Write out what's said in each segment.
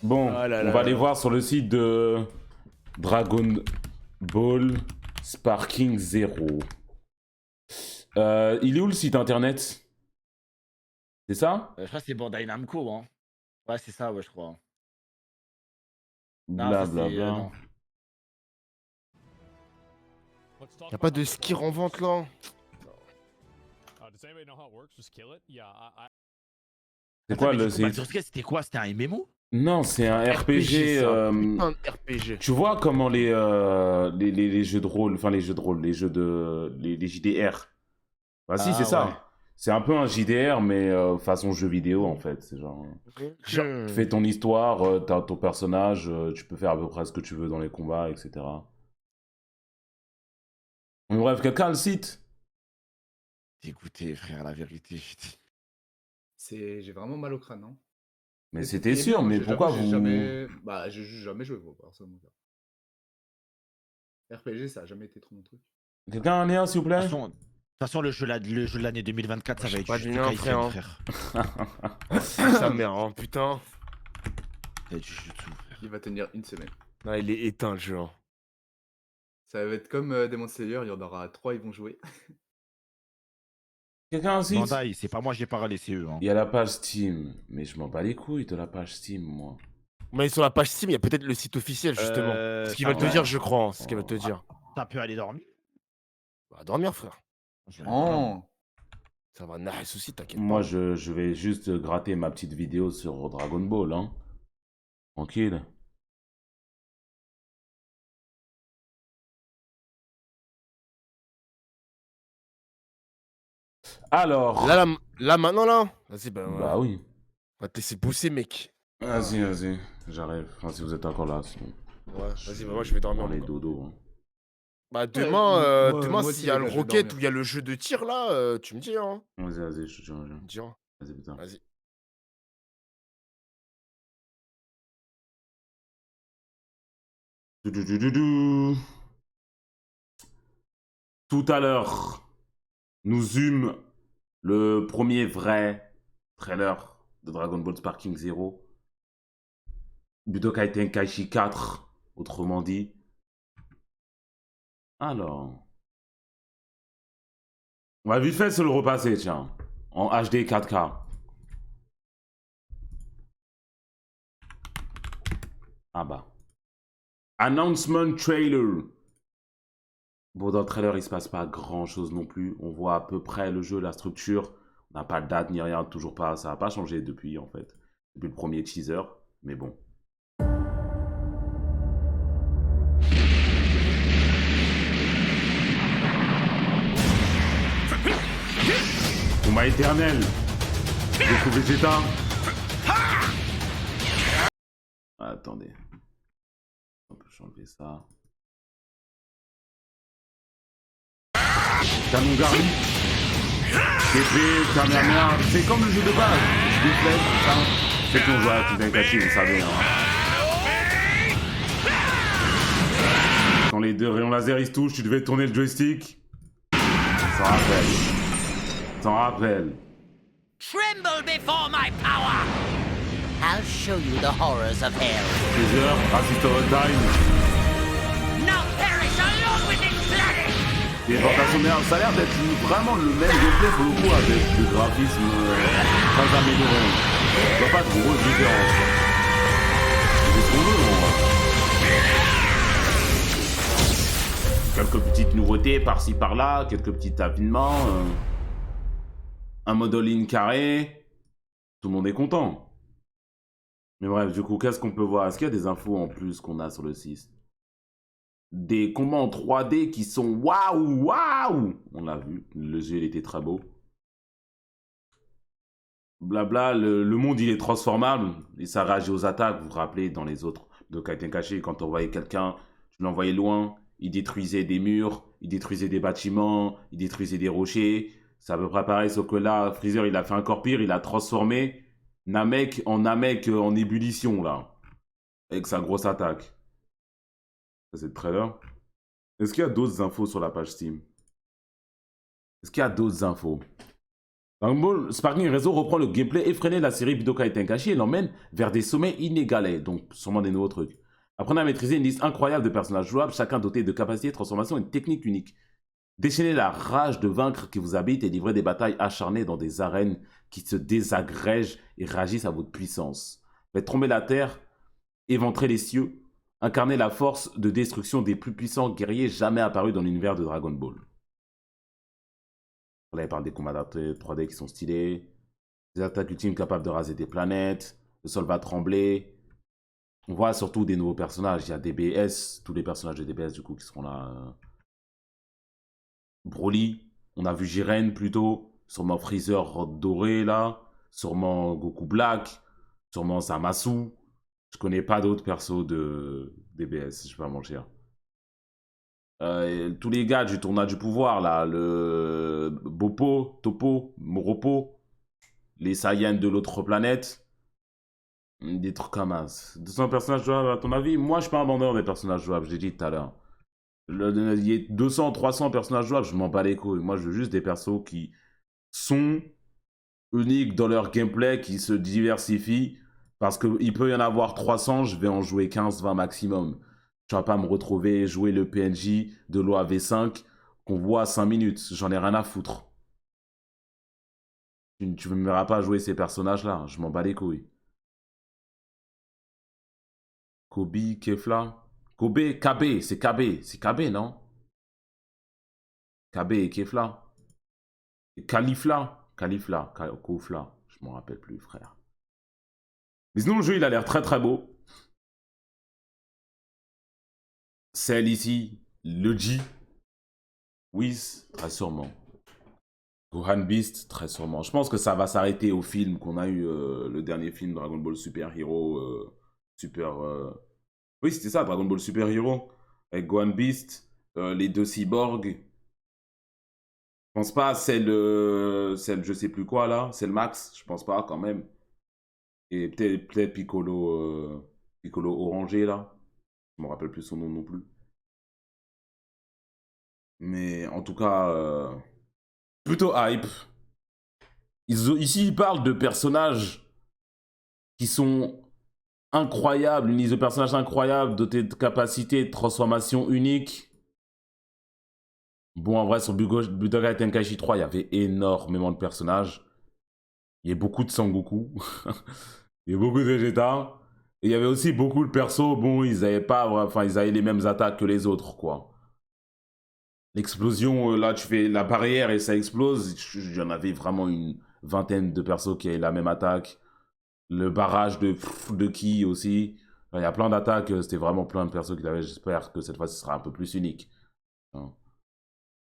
Bon, Ah là on là va là. aller voir sur le site de Dragon Ball Sparking Zero. Il est où le site internet? C'est ça? Je crois que c'est Bandai Namco, hein. Ouais, c'est ça, ouais, je crois. Non, ça c'est... Blablabla. non. Y'a pas de ski en vente là? C'est Attends, quoi mais le du coup, site? Baldur's Gate, c'était quoi? C'était un MMO? Non, c'est un RPG. C'est un putain de RPG. Tu vois comment les jeux de rôle, enfin les jeux de rôle, les jeux de... les JDR. Bah si, c'est Ah ouais. ça. C'est un peu un JDR, mais façon jeu vidéo, en fait. C'est genre... Genre, Tu fais ton histoire, t'as ton personnage, tu peux faire à peu près ce que tu veux dans les combats, etc. Mais bref, quelqu'un a le site? Dégoûté, frère, la vérité. J'ai vraiment mal au crâne, hein. Mais Et c'était il est sûr, bien, mais j'avoue, pourquoi j'ai vous... jamais... Bah, j'ai juste jamais joué, moi, personnellement. RPG, ça a jamais été trop mon truc. Quelqu'un a un lien, s'il vous De plaît? toute façon, le jeu de l'année 2024, ça va J'ai être pas juste de du lien, Kaisen, frère, frère. sa mère, hein, putain. Ça va être du Jujutsu, frère. Il va tenir une semaine. Non, il est éteint le jeu. Hein. Ça va être comme Demon Slayer, il y en aura 3, ils vont jouer. Quelqu'un a un site? Bandai, c'est pas moi, j'ai parlé, c'est eux. Hein. Il y a la page Steam. Mais je m'en bats les couilles de la page Steam, moi. Mais sur la page Steam, il y a peut-être le site officiel justement. Ce qu'il va te ouais. dire, je crois. Hein, ce qu'il va te dire. Ça peut aller dormir. Va dormir, frère. Oh. Ça va nager souci, t'inquiète Moi, pas. je vais juste gratter ma petite vidéo sur Dragon Ball, hein. Tranquille. Alors... Là maintenant, là. Vas-y, bah, Bah oui. on va te laisser bosser, mec. Vas-y. J'arrive. Enfin, si vous êtes encore là, sinon... Ouais, vas-y, bah, moi, je vais dormir. Dans les mon gars. dodos, hein. Bah, demain, moi demain aussi, s'il y a les le gars, je vais rocket dormir. ou il y a le jeu de tir, là, tu me dis, hein. Vas-y, je te dis. Tu me diras. Vas-y, putain. Vas-y. Doudoudoudoudou. Tout à l'heure, nous eûmes le premier vrai trailer de Dragon Ball Sparking Zero. Budokai Tenkaichi 4, autrement dit. Alors... On va vite fait se le repasser, tiens. En HD 4K. Ah bah. Announcement trailer. Bon, dans le trailer, il se passe pas grand chose non plus. On voit à peu près le jeu, la structure. On n'a pas de date ni rien, toujours pas. Ça n'a pas changé depuis, en fait. Depuis le premier teaser. Mais bon. Combat éternel. Goku Vegeta. Attendez. On peut changer ça. Canon Garli. TP, Kamehameha. C'est comme le jeu de base. Je déplaise, tout ça. C'est qu'on joue à Tenkaichi, vous savez. Hein. Quand les deux rayons laser ils se touchent, tu devais tourner le joystick. S'en rappelle. S'en rappelle. Tremble before my power! I'll show you the horrors of hell. Plusieurs, Assistant Time. Now perish along with this planet! Téléportation merde, ça a l'air d'être vraiment le même gameplay pour le coup avec le graphisme très amélioré. Je vois pas de grosse différence. C'est ce qu'on veut, on va. Quelques petites nouveautés par-ci par-là, quelques petits affinements. Un mode all-in carré. Tout le monde est content. Mais bref, du coup, qu'est-ce qu'on peut voir? Est-ce qu'il y a des infos en plus qu'on a sur le 6? Des combats en 3D qui sont waouh. On l'a vu, le jeu il était très beau. Blabla, le monde il est transformable et ça réagit aux attaques. Vous vous rappelez dans les autres de Tenkaichi, quand on voyait quelqu'un, tu l'envoyais loin, il détruisait des murs, il détruisait des bâtiments, il détruisait des rochers. C'est à peu près pareil, sauf que là, Freezer il a fait encore pire, il a transformé Namek en ébullition là, avec sa grosse attaque. C'est le trailer. Est-ce qu'il y a d'autres infos sur la page Steam? Est-ce qu'il y a d'autres infos? Dragon Ball Sparking Réseau reprend le gameplay effréné de la série Budokai Tenkaichi et l'emmène vers des sommets inégalés, donc sûrement des nouveaux trucs. Apprenez à maîtriser une liste incroyable de personnages jouables, chacun doté de capacités de transformation et de techniques uniques. Déchaînez la rage de vaincre qui vous habite et livrez des batailles acharnées dans des arènes qui se désagrègent et réagissent à votre puissance. Faites trembler la terre, éventrer les cieux, incarnez la force de destruction des plus puissants guerriers jamais apparus dans l'univers de Dragon Ball. Là, il parle des combats 3D qui sont stylés, des attaques ultimes capables de raser des planètes, le sol va trembler. On voit surtout des nouveaux personnages. Il y a DBS, tous les personnages de DBS du coup qui seront là. Broly, on a vu Jiren plutôt, sûrement Freezer doré là, sûrement Goku Black, sûrement Zamasu. Je connais pas d'autres persos de DBS, je vais pas mentir. Tous les gars du tournoi du pouvoir là, le Bopo, Topo, Moropo, les Saiyans de l'autre planète, des trucs comme ça. 200 personnages jouables à ton avis? Moi je suis pas un vendeur des personnages jouables, je l'ai dit tout à l'heure. Il y a 200, 300 personnages jouables, je m'en bats les couilles. Moi je veux juste des persos qui sont uniques dans leur gameplay, qui se diversifient. Parce qu'il peut y en avoir 300, je vais en jouer 15-20 maximum. Tu vas pas me retrouver jouer le PNJ de l'OA V5 qu'on voit à 5 minutes. J'en ai rien à foutre. Tu ne me verras pas jouer ces personnages-là. Je m'en bats les couilles. Kobe, Kefla. Kobe, KB, c'est KB. C'est KB, non? KB et Kefla. Kalifla. Kalifla. Kofla. Je m'en rappelle plus, frère. Mais sinon, le jeu, il a l'air très très beau. Celle ici, le G. Whis, très sûrement. Gohan Beast, très sûrement. Je pense que ça va s'arrêter au film qu'on a eu, le dernier film Dragon Ball Super Hero. Oui, c'était ça, Dragon Ball Super Hero. Avec Gohan Beast, les deux cyborgs. Je pense pas à celle je sais plus quoi là. Celle Max, je pense pas quand même. Et peut-être Piccolo, Piccolo orangé là. Je me rappelle plus son nom non plus. Mais en tout cas, plutôt hype. Ici, ils parlent de personnages qui sont incroyables, une liste de personnages incroyables, dotés de capacités de transformation uniques. Bon, en vrai, sur Budokai Tenkaichi 3, il y avait énormément de personnages. Il y a beaucoup de Sangoku. Il y a beaucoup de Vegeta. Et il y avait aussi beaucoup de persos, bon, ils avaient les mêmes attaques que les autres, quoi. L'explosion, là, tu fais la barrière et ça explose. Il y en avait vraiment une vingtaine de persos qui avaient la même attaque. Le barrage de Ki aussi. Il y a plein d'attaques, c'était vraiment plein de persos qui avaient. J'espère que cette fois, ce sera un peu plus unique. Hein.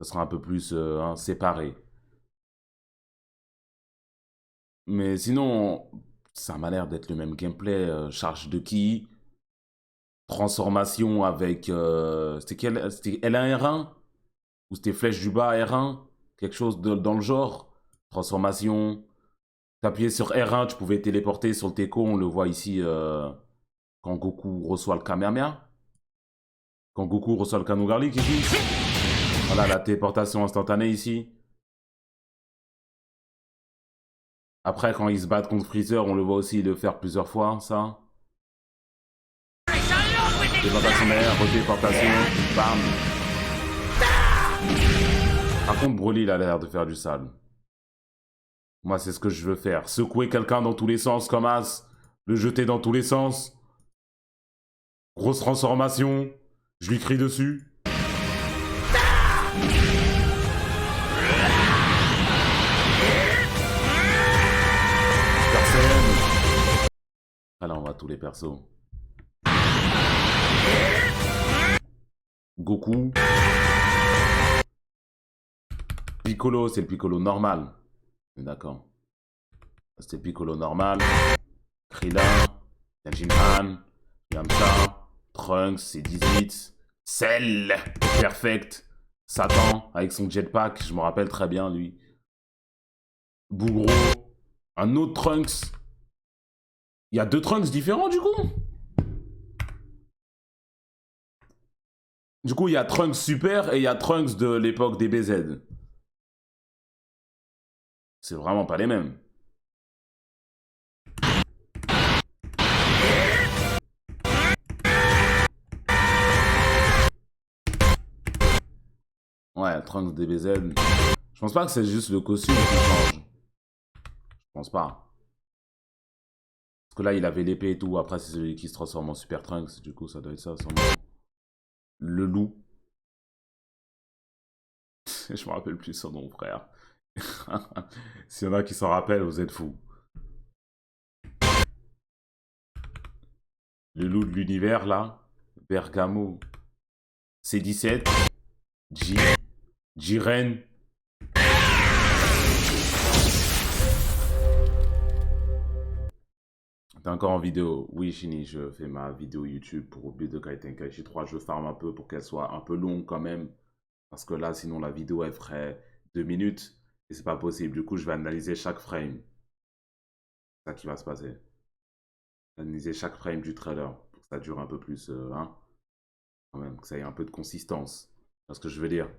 Ça sera un peu plus séparé. Mais sinon, ça m'a l'air d'être le même gameplay. Charge de Ki. Transformation avec... c'était L1 R1? Ou c'était flèche du bas R1? Quelque chose dans le genre. Transformation. T'appuyais sur R1, tu pouvais téléporter sur le Teco. On le voit ici quand Goku reçoit le Kamehameha. Quand Goku reçoit le Kanon Garlic ici. Voilà la téléportation instantanée ici. Après, quand ils se battent contre Freezer, on le voit aussi le faire plusieurs fois, ça. Téléportation derrière, téléportation, bam. Par contre, Broly, il a l'air de faire du sale. Moi, c'est ce que je veux faire. Secouer quelqu'un dans tous les sens comme As. Le jeter dans tous les sens. Grosse transformation. Je lui crie dessus. Ah là, on voit tous les persos. Goku. Piccolo, c'est le Piccolo normal. D'accord. C'était Piccolo normal. Krillin. Tenjin Han. Yamcha. Trunks, c'est 18. Cell. Perfect. Satan, avec son jetpack. Je me rappelle très bien, lui. Bougro. Un autre Trunks. Il y a deux Trunks différents, du coup. Du coup, il y a Trunks Super et il y a Trunks de l'époque des BZ. C'est vraiment pas les mêmes. Ouais, Trunks DBZ. Je pense pas que c'est juste le costume qui change. Je pense pas. Parce que là, il avait l'épée et tout. Après, c'est celui qui se transforme en Super Trunks. Du coup, ça doit être ça, sûrement. Le loup. Je me rappelle plus son nom, frère. S'il y en a qui s'en rappellent, vous êtes fous. Le loup de l'univers, là. Bergamo. C17. Jiren. T'es encore en vidéo? Oui, Shini, je fais ma vidéo YouTube pour Budokai Tenkaichi 3. Je farme un peu pour qu'elle soit un peu longue quand même. Parce que là, sinon, la vidéo, elle ferait 2 minutes. Et c'est pas possible. Du coup, je vais analyser chaque frame. C'est ça qui va se passer. Analyser chaque frame du trailer. Pour que ça dure un peu plus, hein. Quand même, que ça ait un peu de consistance. C'est ce que je veux dire.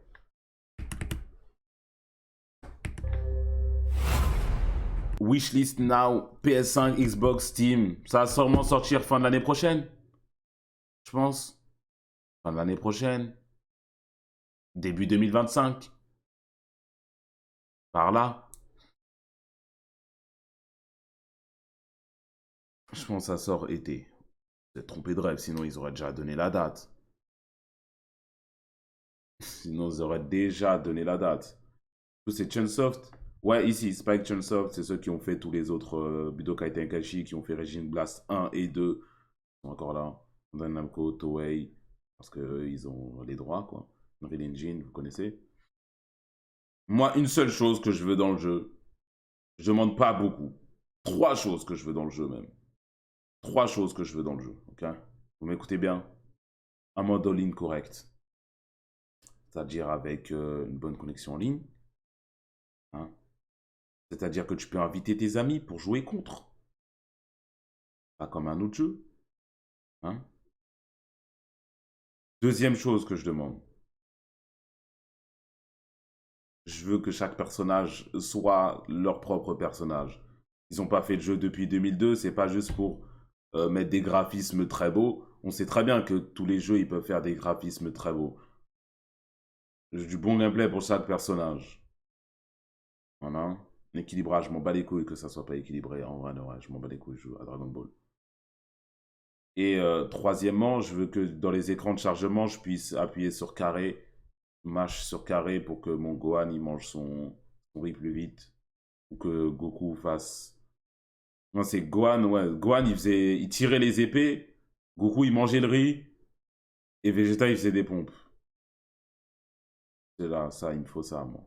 Wishlist now, PS5, Xbox, Steam. Ça va sûrement sortir fin de l'année prochaine. Je pense. Fin de l'année prochaine. Début 2025. Par là. Je pense que ça sort été. Vous êtes trompé de rêve, sinon ils auraient déjà donné la date. Sinon ils auraient déjà donné la date. C'est Chunsoft. Ouais, ici, Spike Chunsoft, c'est ceux qui ont fait tous les autres Budokai Tenkaichi, qui ont fait Raging Blast 1 et 2. Ils sont encore là. Bandai Namco, Toei, parce qu'eux, ils ont les droits, quoi. Unreal Engine, vous connaissez. Moi, une seule chose que je veux dans le jeu, je demande pas beaucoup. 3 choses que je veux dans le jeu, même. 3 choses que je veux dans le jeu, ok? Vous m'écoutez bien? Un mode all-in correct. C'est-à-dire avec une bonne connexion en ligne. Hein? C'est-à-dire que tu peux inviter tes amis pour jouer contre. Pas comme un autre jeu. Hein? Deuxième chose que je demande. Je veux que chaque personnage soit leur propre personnage. Ils n'ont pas fait de jeu depuis 2002. C'est pas juste pour mettre des graphismes très beaux. On sait très bien que tous les jeux, ils peuvent faire des graphismes très beaux. Du bon gameplay pour chaque personnage. Voilà. L'équilibrage, je m'en bats les couilles que ça soit pas équilibré. En vrai, ouais, je m'en bats les couilles, je joue à Dragon Ball. Et troisièmement, je veux que dans les écrans de chargement, je puisse appuyer sur carré, mâche sur carré pour que mon Gohan il mange son riz plus vite. Ou que Goku fasse. Non, c'est Gohan, ouais. Gohan il tirait les épées. Goku il mangeait le riz. Et Vegeta il faisait des pompes. C'est là, ça, il me faut ça, moi.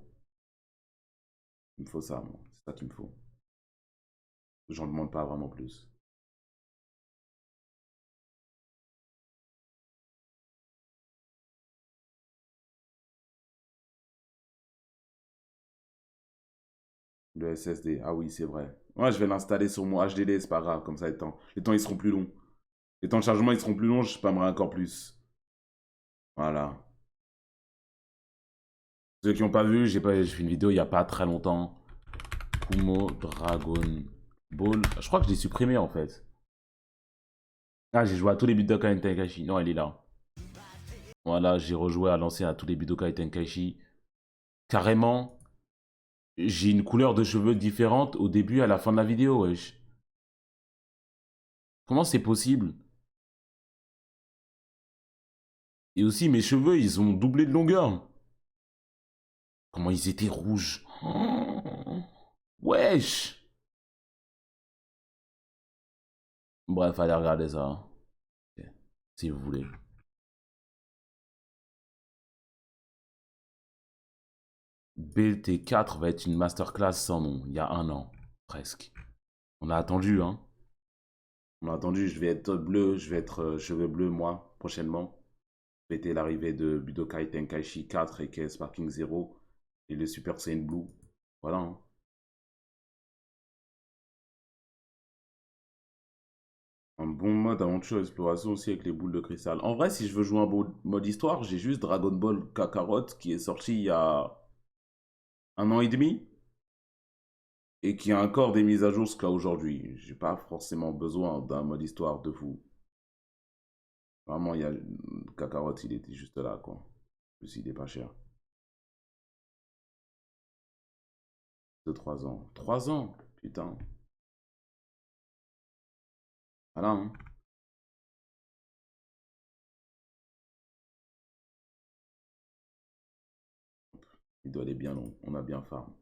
Il me faut ça, moi. C'est ça qu'il me faut. J'en demande pas vraiment plus. Le SSD, ah oui, c'est vrai. Ouais, je vais l'installer sur mon HDD, c'est pas grave, comme ça, les temps ils seront plus longs. Les temps de chargement, ils seront plus longs, je spammerai encore plus. Voilà. Ceux qui n'ont pas vu, j'ai fait une vidéo il n'y a pas très longtemps. Kumo Dragon Ball. Je crois que je l'ai supprimé en fait. Ah, j'ai joué à tous les Budokai Tenkaichi. Non, elle est là. Voilà, j'ai rejoué à l'ancien à tous les Budokai Tenkaichi. Carrément, j'ai une couleur de cheveux différente au début et à la fin de la vidéo, wesh. Comment c'est possible? Et aussi, mes cheveux, ils ont doublé de longueur. Comment ils étaient rouges. Oh, wesh. Bref, allez regarder ça. Hein. Okay. Si vous voulez. BT4 va être une masterclass sans nom. Il y a 1 an, presque. On a attendu, hein. On a attendu, je vais être bleu, je vais être cheveux bleus, moi, prochainement. Fêter l'arrivée de Budokai Tenkaichi 4 et KS Sparking 0 et le Super Saiyan Blue. Voilà, hein. Un bon mode aventure exploration aussi avec les boules de cristal. En vrai, si je veux jouer un bon mode histoire, j'ai juste Dragon Ball Kakarot qui est sorti il y a 1 an et demi. et qui a encore des mises à jour jusqu'à aujourd'hui. J'ai pas forcément besoin d'un mode histoire de fou. Vraiment, il y a Kakarot, il était juste là, quoi. En plus, il est pas cher. De 3 ans. 3 ans, putain. Voilà, hein. Il doit aller bien long. On a bien farm.